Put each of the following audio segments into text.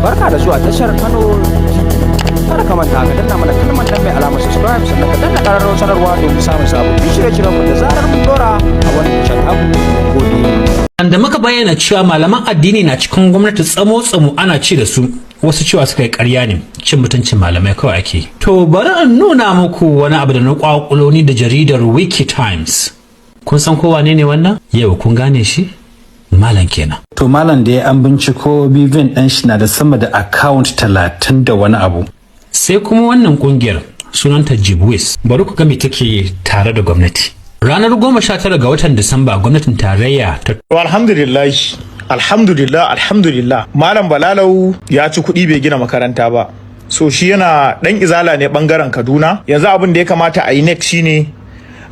barka da zuwa tashar Kano. Kada ka manta ka danna mana kalmar nan mai alamar subscribe sannan ka danna ƙararrawar sanarwa domin samun sabbin shirye-shiryen mu da zarar mun dora a wannan tashar tamu. Gode. Da muka bayyana cewa malaman addini na cikin gwamnati tsamo-tsamo ana ci da su, wasu cewa suka yi ƙarya ne, cin mutuncin malamai kawai ake. To bari in nuna muku wani abu da na kwakuloni da jaridar Wiki Times. Kun san ko wane ne wannan? Yau kun gane shi? Malam kenan. To malam da ya an binciko bivin ɗan shi na da sama da account 30 da wani abu. Sai kuma wannan kungiyar sunanta Jibwis. Bari ku ga me take tare da gwamnati. Ranar 19 ga watan Disamba gwamnatin tarayya ta Alhamdulillah. Malam Balalau ya ci kuɗi bai gina makaranta ba. So shi yana ɗan izala ne ɓangaren Kaduna. Yanzu abin da ya kamata a yi next shine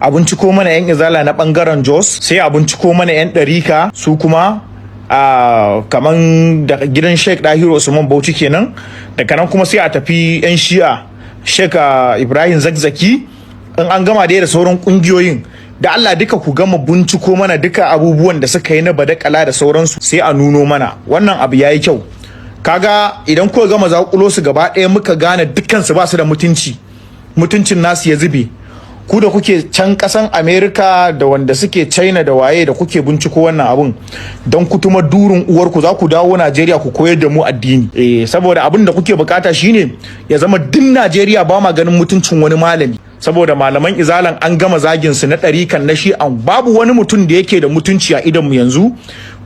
a binciko mana 'yan izala na ɓangaren Jos, sai a binciko mana 'yan ɗarika su kuma kaman da gidan Sheikh Dahiru Usman Bauchi kenan. Daga nan kuma sai a tafi 'yan Shi'a Sheikh Ibrahim Zakzaki. In an gama da sauran ƙungiyoyin da Allah duka ku gama binciko mana duka abubuwan da suka yi na badakala da sauransu sai a nuno mana wannan abu yayi kyau. Kaga idan kuka gama zakulo su gaba ɗaya muka gane dukkan su ba su da mutuncin nasu ya zube, ku da kuke can kasan America da wanda suke China da waye da kuke binciko wannan abun don kutuma durin uwarku za ku dawo Najeriya ku koyar da mu addini. Saboda abin da kuke bukata shine ya zama din Najeriya ba ma ganin mutuncin wani malami, saboda malaman izalan an gama zagin su na ɗarikan na shi'an, babu wani mutum da yake da mutunci a idan mu yanzu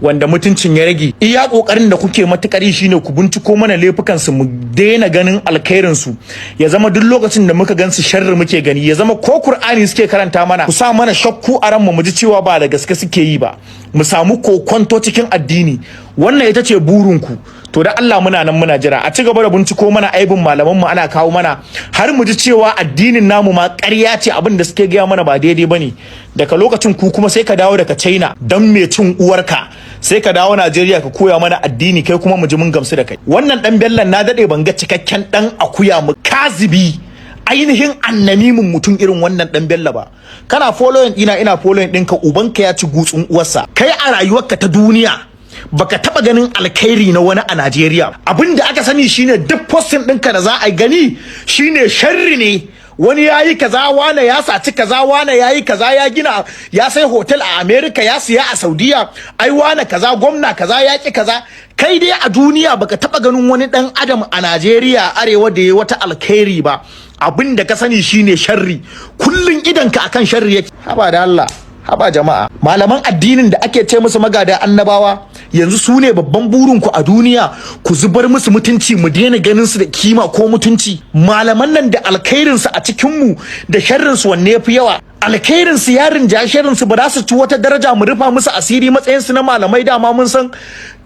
wanda mutuncin ya rage. Iya kokarin da kuke matukari shine ku binciko mana laifukan su mu daina ganin alkhairin su, ya zama duk lokacin da muka gansu sharri muke gani, ya zama ko Qur'ani suke karanta mana ku sa mana shakku a ran mu ji cewa ba da gaske suke yi ba, mu samu kokonto cikin addini. Wannan ita ce burinku. To da Allah muna nan muna jira a ci gaba da binciko mana aibin malaman mu ana kawo mana har mu ji cewa addinin namu ma ƙarya ce, abin da suke gaya mana ba daidai bane. Daga lokacin ku kuma sai ka dawo daga China dan me cin uwarka, sai ka dawo Najeriya ka koya mana addini, kai kuma mu ji mun gamsu da kai. Wannan dan Bello na dade ban ga cikakken dan akuya mu kazibi ainihin annamimin mutum irin wannan dan Bello ba. Kana following ina following ɗinka, ubanka ya ci gutsun uwarsa. Kai a rayuwarka ta duniya baka taba ganin alkhairi na wani a Najeriya. Abinda aka sani shine duk posting ɗinka da za a gani shine sharri ne. Wani yayi kaza, wani ya saci kaza, wani yayi kaza, ya gina ya sai hotel a America, ya siya a Saudiya, ai wani kaza, gwamna kaza, ya ki kaza. Kai dai a duniya baka taba ganin wani dan adam a Najeriya arewa da yayi wata alkhairi ba. Abinda ka sani shine sharri. Kullun idanka akan sharri yake. Haba da Allah, haba jama'a. Malaman addinin da ake ce musu magada annabawa yanzu su ne babban burinku a duniya, ku zubar musu mutunci, mu daina ganin su da kima ko mutunci. Malaman nan da alkhairinsu a cikinmu da sharrinsu wanne ya fi yawa? Alkhairinsu yarin ja sharrinsu ba za su ci wata daraja mu rufa musu asiri. Matsayinsu na malamai dama mun san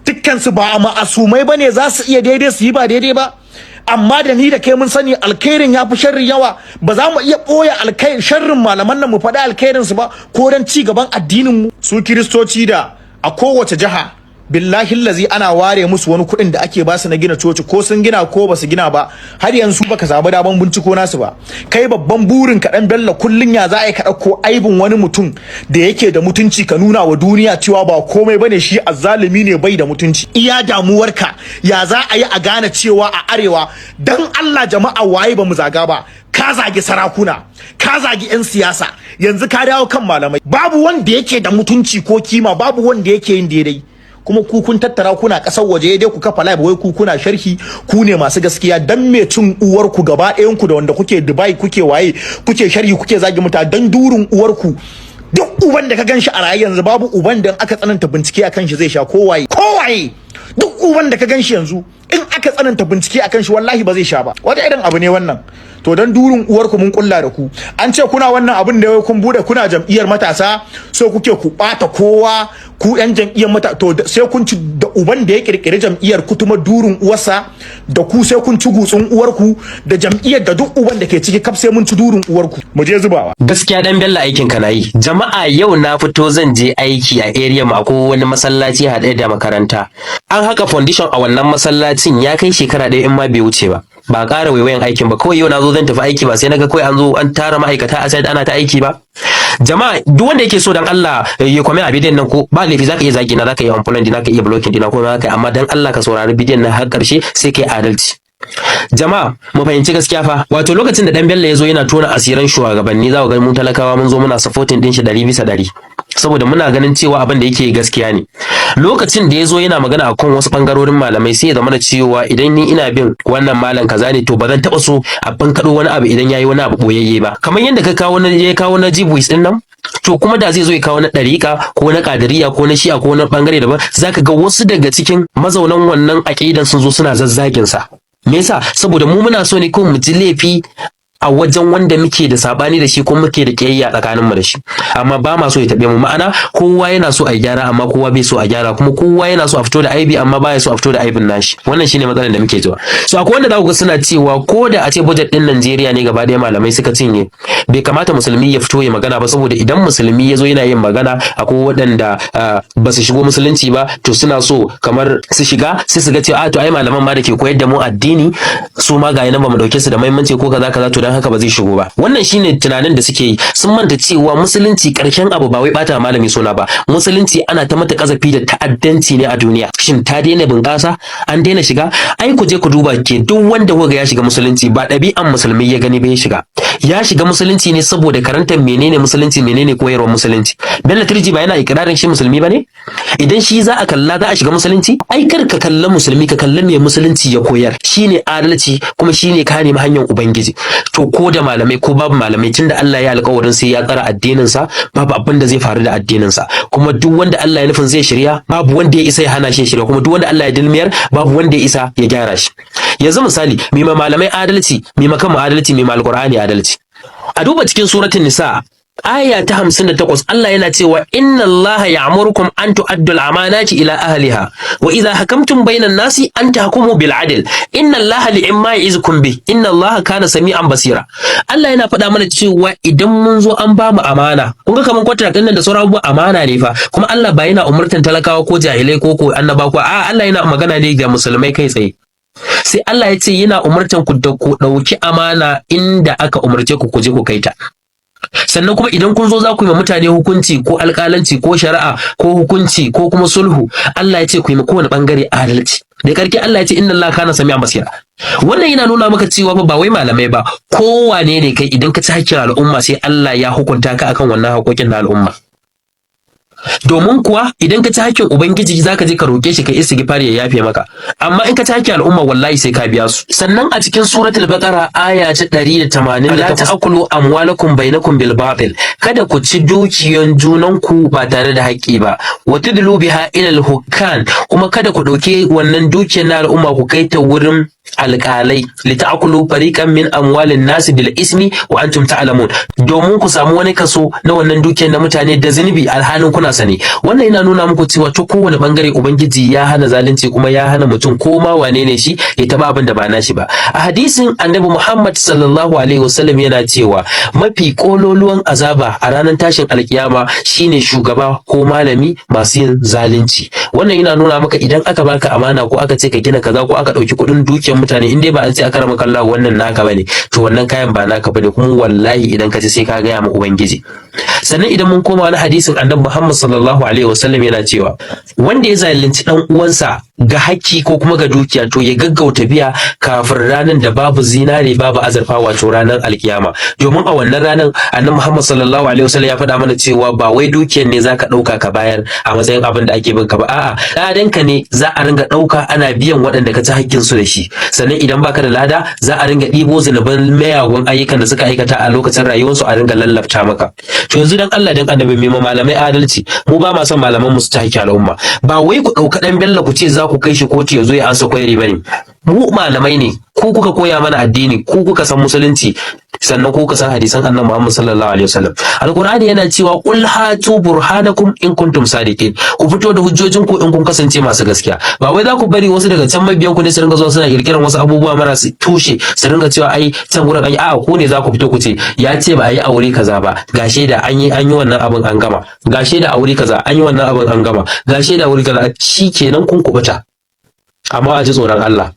dukkansu ba ma'asumai bane, za su iya daidai su yi ba daidai ba. Amma da ni da kai mun sani alkhairin ya fi sharrin yawa. Ba za mu iya ɓoye sharrin malaman nan mu faɗi alkhairinsu ba ko don ci gaban addininmu. Su kiristoci da a kowace jiha billahi lazi ana ware musu wani kuɗin da ake basu na gina coci, ko sun gina ko basu gina ba, har yanzu baka samu daban binciko nasu ba. Kai babban burin ka dan Bello kullun ya za a yi ka ɗauko aibin wani mutum da yake da mutunci ka nuna wa duniya cewa ba komai bane shi, azzalumi ne bai da mutunci. Iya damuwarka ya za a yi a gane cewa a arewa dan Allah jama'a waye ba mu zaga ba. Ka zagi sarakuna, ka zagi 'yan siyasa, yanzu ka dawo kan malamai. Babu wanda yake da mutunci ko kima, babu wanda yake yin daidai. Kuma ku kun tattara kuna kasar waje dai ku kafa live wai ku kuna sharhi, ku ne masu gaskiya. Dan me cin uwar ku gaba ɗayan ku da wanda kuke Dubai kuke waye kuke sharhi kuke zagi mutane dan durin uwar ku. Duk uban da ka ganshi a raye yanzu babu uban da aka tsananta bincike akan shi zai sha kowaye. Duk uban da ka ganshi yanzu in aka tsananta bincike akan shi wallahi ba zai sha ba. Wata irin abu ne wannan? To dan durin uwar ku mun kulla da ku. An ce kuna wannan abin da kun bude kuna jam'iyyar matasa, so kuke ku bata kowa, ku yan jam'iyyar matasa. To sai kun ci da uban da ya kirkiri jam'iyyar kutuma durin uwarsa, da ku sai kun ci gutsun uwar ku, da jam'iyyar da duk uban da ke ciki kaf sai mun ci durin uwar ku. Mu je zubawa. Gaskiya dan Bello aikin ka nayi. Jama'a yau na fito zan je aiki a area ma ko wani masallaci haɗe da makaranta. An haka foundation a wannan masallacin ya kai shekara ɗaya in ma bai wuce ba. Ba ƙara waiwayan aikin ba, kawai yau na zo zan tafi aiki ba sai naga kawai an zo an tara ma'aikata a site ana ta aiki ba. jama'a duk wanda yake so dan Allah ya comment a bidiyon nan ko ba laifi zaka iya zagi na, zaka iya unfollow dina, zaka iya blocking dina ko zaka, amma dan Allah ka saurari bidiyon nan har karshe sai kai adalci. Jama'a mu fahimci gaskiya fa, wato lokacin da dan Bello ya zo yana tona asiran shugabanni, za ku ga mun talakawa mun zo muna supporting din shi 100%, saboda muna ganin cewa abin da yake gaskiya ne. Lokacin da ya zo yana magana akan wasu bangarorin malamai, sai ya zama da cewa idan ni ina bin wannan malam kaza ne, to ba zan taba so a bankado wani abu idan yayi wani abu boyayye ba, kamar yadda ka kawo na Jibwis din nan. To kuma da zai zo ya kawo na ɗariƙa ko na ƙadiriya ko na shi'a ko na bangare daban, zaka ga wasu daga cikin mazaunan wannan aƙidan sun zo suna zazzagin sa. Me yasa? Saboda mu muna so ne ko mu ji laifi a wajen wanda muke da sabani da shi ko muke da kiyayya tsakanin mu da shi, amma ba ma so ya tabe mu. Ma'ana kowa yana so a gyara amma kowa bai so a gyara, kuma kowa yana so a fito da aibi amma baya so a fito da aibin nashi. Wannan shine matsalar da muke zuwa. So akwai wanda za ku ga suna cewa ko da a ce budget din Najeriya ne gaba ɗaya malamai suka cinye, bai kamata musulmi ya fito ya magana ba, saboda idan musulmi ya zo yana yin magana akwai waɗanda ba su shigo musulunci ba, to suna so kamar su shiga sai su ga cewa a to ai malaman ma da ke koyar da mu addini su ma ga yana ba mu dauke su da muhimmanci ko kaza kaza, to dan haka ba zai shigo ba. Wannan shine tunanin da suke yi. Sun manta cewa musulunci karshen abu ba wai bata malami suna ba. Musulunci ana ta mata kazafi da ta'addanci ne a duniya. Shin ta daina bunƙasa? An daina shiga? Ai ku je ku duba ke duk wanda kuga ya shiga musulunci ba ɗabi'an musulmi ya gani ba ya shiga. Ya shiga musulunci ne saboda karantar menene musulunci, menene koyarwar musulunci. Bello Turji ba yana ikirarin shi musulmi bane? Idan shi za a kalla za a shiga musulunci? Ai kar ka kalla musulmi, ka kalla me musulunci ya koyar. Shine adalci kuma shine ka nemi hanyar ubangiji. To ko da malamai ko babu malamai, tunda Allah ya alƙawarin sai ya tsara addinin sa, babu abin da zai faru da addinin sa. Kuma duk wanda Allah ya nufin zai shirya, babu wanda ya isa ya hana shi shirya, kuma duk wanda Allah ya dilmiyar, babu wanda ya isa ya gyara shi. Yanzu misali, mai malamai adalci, mai makan adalci, mai alqur'ani adalci. A duba cikin suratul nisa aya ta 58, Allah yana cewa inna Allah ya'murukum an tu'addu al-amanati ila ahliha wa idha hakamtum bainan nasi an tahkumu bil adl inna Allah li'imma ya'izukum bi inna Allah kana sami'an basira. Allah yana faɗa mana cewa idan mun zo an ba mu amana, kun ga kaman contract din nan da sauran abubuwa amana ne fa, kuma Allah ba yana umurtan talakawa ko jahilai ko annaba ko Allah yana magana ne ga musulmai kai tsaye. Sai Allah ya ce yana umurtan ku da ku ɗauki amana inda aka umurce ku je ku kai ta. Sannan kuma idan kun zo za ku yi ma mutane hukunci ko alƙalanci ko shari'a ko hukunci ko kuma sulhu, Allah ya ce ku yi ma kowane bangare adalci. Da karki Allah ya ce inna Allah kana sami'an basira. Wannan yana nuna maka cewa ba wai malamai ba, kowane ne kai idan ka ci hakkin al'umma sai Allah ya hukunta ka akan wannan haƙoƙin na al'umma. Domin kuwa idan ka ci hakkin ubangiji zaka je ka roke shi ka istighfar ya yafe maka, amma in ka ci hakkin al'umma wallahi sai ka biya su. Sannan a cikin suratul baqara aya ta 188, la ta'kulu amwalakum bainakum bil batil, kada ku ci dukiyan junanku ba tare da haƙƙi ba, wa tudlu biha ila al hukkan, kuma kada ku dauke wannan dukiyar na al'umma ku kai ta wurin alƙalai, li ta'kulu fariqan min amwalin nasi bil ismi wa antum ta'lamun, domin ku samu wani kaso na wannan dukiyar na mutane da zunubi alhalin kuna sani. Wannan yana nuna muku cewa ta kowane bangare ubangiji ya hana zalunci, kuma ya hana mutum ko ma wane ne shi ya taba abin da ba nashi ba. A hadisin annabi Muhammad sallallahu alaihi wasallam yana cewa mafi kololuwan azaba a ranar tashin alkiyama shine shugaba ko malami masu yin zalunci. Wannan yana nuna maka idan aka baka amana ko aka ce ka gina kaza ko aka dauki kuɗin dukiyar mutane, in dai ba an ce aka rama kallah wannan naka bane, to wannan kayan ba naka bane, kuma wallahi idan ka ci sai ka gaya ma ubangiji. Sannan idan mun koma wani hadisin annabi Muhammad sallallahu alaihi wasallam yana cewa wanda ya zalunci dan uwansa ga hakki ko kuma ga dukiya, to ya gaggauta biya kafin ranar da babu zinare babu azurfa, wato ranar alkiyama. Domin a wannan ranar annabi Muhammad sallallahu alaihi wasallam ya faɗa mana cewa ba wai dukiyar ne zaka ɗauka ka bayar a matsayin abin da ake bin ka ba, a'a ladanka ne za a ringa ɗauka ana biyan waɗanda ka ci hakkin su da shi. Sannan idan baka da lada za a ringa ɗibo zunuban mayagun ayyukan da suka aikata a lokacin rayuwarsu a ringa lallafta maka. To yanzu dan Allah dan annabi mai malamai adalci, mu ba ma son malaman mu su ta hakki al'umma. Ba wai ku ɗauka ɗan Bello ku ce za ku kai shi kotu ya zo ya ansa kwairi bane. Mu malamai ne, ku kuka koya mana addini, ku kuka san musulunci, sannan ku kuka san hadisan annabi Muhammad sallallahu alaihi wasallam. Alqur'ani yana cewa qul hatu burhanakum in kuntum sadiqin, ku fito da hujjojin ku in kun kasance masu gaskiya. Ba wai za ku bari wasu daga can mabiyan ku ne su ringa zuwa suna kirkiran wasu abubuwa marasu tushe, su ringa cewa ai can gurin ai a'a ku ne za ku fito ku ce ya ce ba a yi aure kaza ba, gashe da an yi wannan abin an gama, gashe da aure kaza an yi wannan abin an gama, gashe da aure kaza, shikenan kun kubuta. Amma a ji tsoron Allah,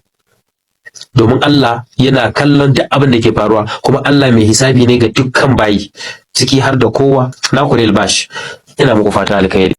domin Allah yana kallon duk abin da ke faruwa, kuma Allah mai hisabi ne ga dukkan bayi. ciki har da kowa na kurel bash ina muku fata alkhairi